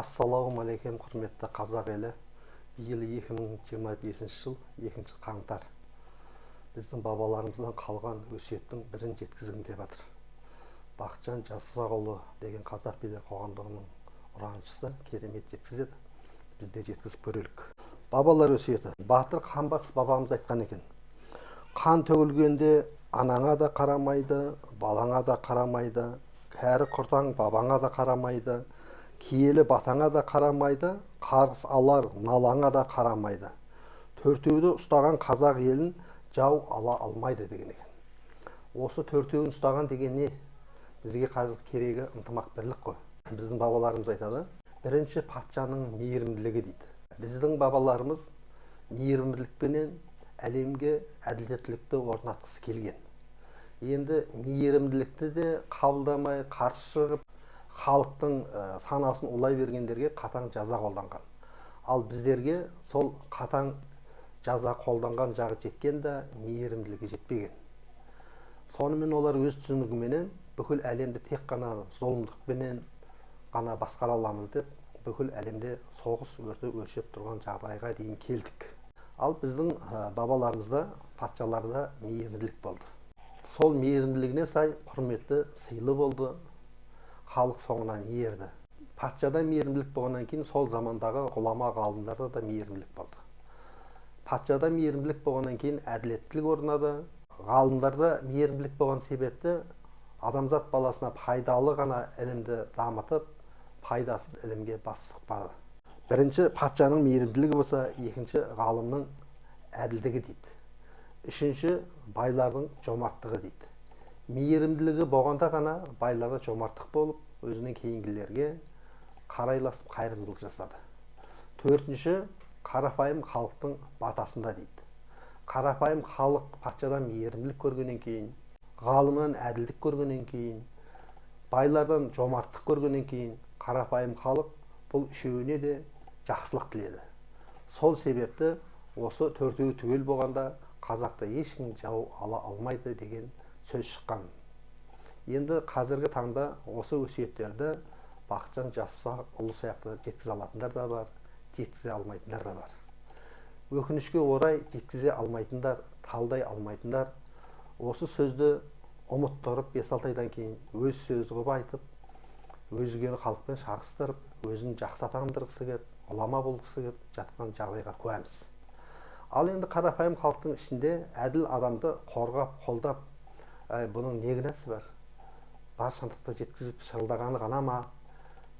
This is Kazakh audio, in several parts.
Ассалаумағалейкум, құрметті қазақ елі. Биыл 2025 жыл 2 қаңтар. Біздің бабаларымыздан қалған өсиеттің бірін жеткізгім келіп жатыр. Бақытжан Жасырақұлы деген қазақ билер қоғамдығының ұраншысы керемет жеткізеді. Біз де жеткізіп көрелік. Бабалар өсиеті. Батыр Қанбас бабамыз айтқан екен. Қан төгілгенде анаңа да қарамайды, балаңа да қарамайды, кәрі құртаң бабаңа да қарамайды, киелі батаңа да қарамайды, қарғыс алар налаңа да қарамайды. Төртеуді ұстаған қазақ елін жау ала алмайды деген екен. Осы төртеуін ұстаған деген не? Бізге қазір керегі ынтымақ бірлік қой. Біздің бабаларымыз айтады, бірінші патшаның мейірімділігі дейді. Біздің бабаларымыз мейірімділікпенен әлемге әділеттілікті орнатқысы келген. Енді мейірімділікті де қабылдамай, қарсы шығып, халықтың санасын улай бергендерге қатаң жаза қолданған. Ал біздерге сол қатаң жаза қолданған жағы жеткен де мейірімділігі жетпеген. Сонымен олар өз түсінігіменен бүкіл әлемді тек қана зұлымдықпенен ғана басқара аламыз деп, бүкіл әлемде соғыс өрті өршіп тұрған жағдайға дейін келдік. Ал біздің бабаларымызда, патшаларда мейірімділік болды. Сол мейірімділігіне сай құрметті, сыйлы болды, халық соңынан ерді. Патшада мейірімділік болғаннан кейін сол замандағы ғұлама ғалымдарда да мейірімділік болды. Патшада мейірімділік болғаннан кейін әділеттілік орнады. Ғалымдарда мейірімділік болған себепті адамзат баласына пайдалы ғана ілімді дамытып, пайдасыз ілімге бас сұқпады. Бірінші патшаның мейірімділігі болса, екінші ғалымның әділдігі дейді. Үшінші байлардың жомарттығы дейді. Мейірімділігі болғанда ғана байларда жомарттық болып, өзінің кейінгілерге қарайласып қайырымдылық жасады. Төртінші, қарапайым халықтың батасында дейді. Қарапайым халық патшадан мейірімділік көргеннен кейін, ғалымнан әділдік көргеннен кейін, байлардан жомарттық көргеннен кейін, қарапайым халық бұл үшеуіне де жақсылық тіледі. Сол себепті осы төртеуі түгел болғанда қазақта ешкім жау ала алмайды деген сөз шыққан. Енді қазіргі таңда осы өсиеттерді Бақытжан Жасырақұлы сияқты жеткізе алатындар да бар, жеткізе алмайтындар да бар. Өкінішке орай жеткізе алмайтындар, талдай алмайтындар осы сөзді ұмыттырып, 5-6 айдан кейін өз сөзі қылып айтып, өзгені халықпен шағыстырып, өзін жақсы атандырғысы келіп, ғұлама болғысы келіп жатқан жағдайға куәміз. Ал енді қарапайым халықтың ішінде әділ адамды қорғап, қолдап, бұның не кінәсі бар? Бар шындықты жеткізіп шырылдағаны ғана ма?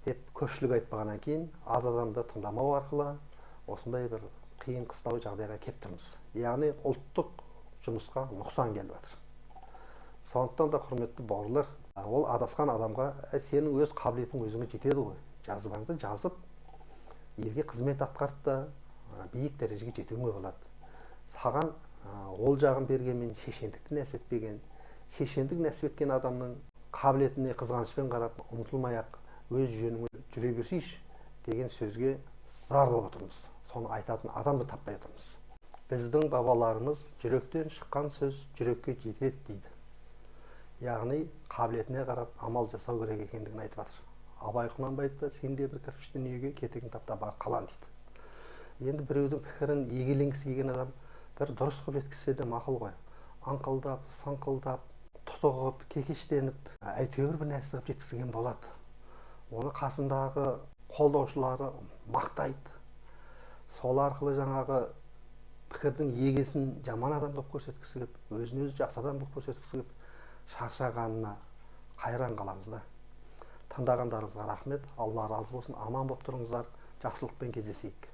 Деп көпшілік айтпағаннан кейін, аз адамды тыңдамау арқылы осындай бір қиын қыстау жағдайға келіп тұрмыз. Яғни ұлттық жұмысқа нұқсан келіп жатыр. Сондықтан да құрметті бауырлар, ол адасқан адамға сенің өз қабілетің өзіңе жетеді ғой. Жазбаңды жазып, елге қызмет атқарып та биік дәрежеге жетуіңе болады. Саған ол жағын бергенмен шешендікті нәсіп етпеген, шешендік нәсіп еткен адамның қабілетіне қызғанышпен қарап, ұмтылмай-ақ өз жөніңмен жүре берсейші деген сөзге зар болып отырмыз. Соны айтатын адамды таппай отырмыз. Біздің бабаларымыз жүректен шыққан сөз жүрекке жетеді дейді. Яғни қабілетіне қарап амал жасау керек екендігін айтып жатыр. Абай Құнанбаев та сен де бір кірпішті дүниеге кетігін тапта бар қалан дейді. Енді біреудің пікірін егеленгісі келген адам бір дұрыс қылып жеткізсе де мақұл ғой. Аңқылдап, саңқылдап, тұтығып, кекештеніп, әйтеуір бір нәрсе қылып жеткізген болады. Оны қасындағы қолдаушылары мақтайды. Сол арқылы жаңағы пікірдің егесін жаман адам болып көрсеткісі келіп, өзін өзі жақсы адам болып көрсеткісі келіп, шаршағанына қайран қаламыз да. Тыңдағандарыңызға рахмет. Алла разы болсын. Аман болып тұрыңыздар. Жақсылықпен кездесейік.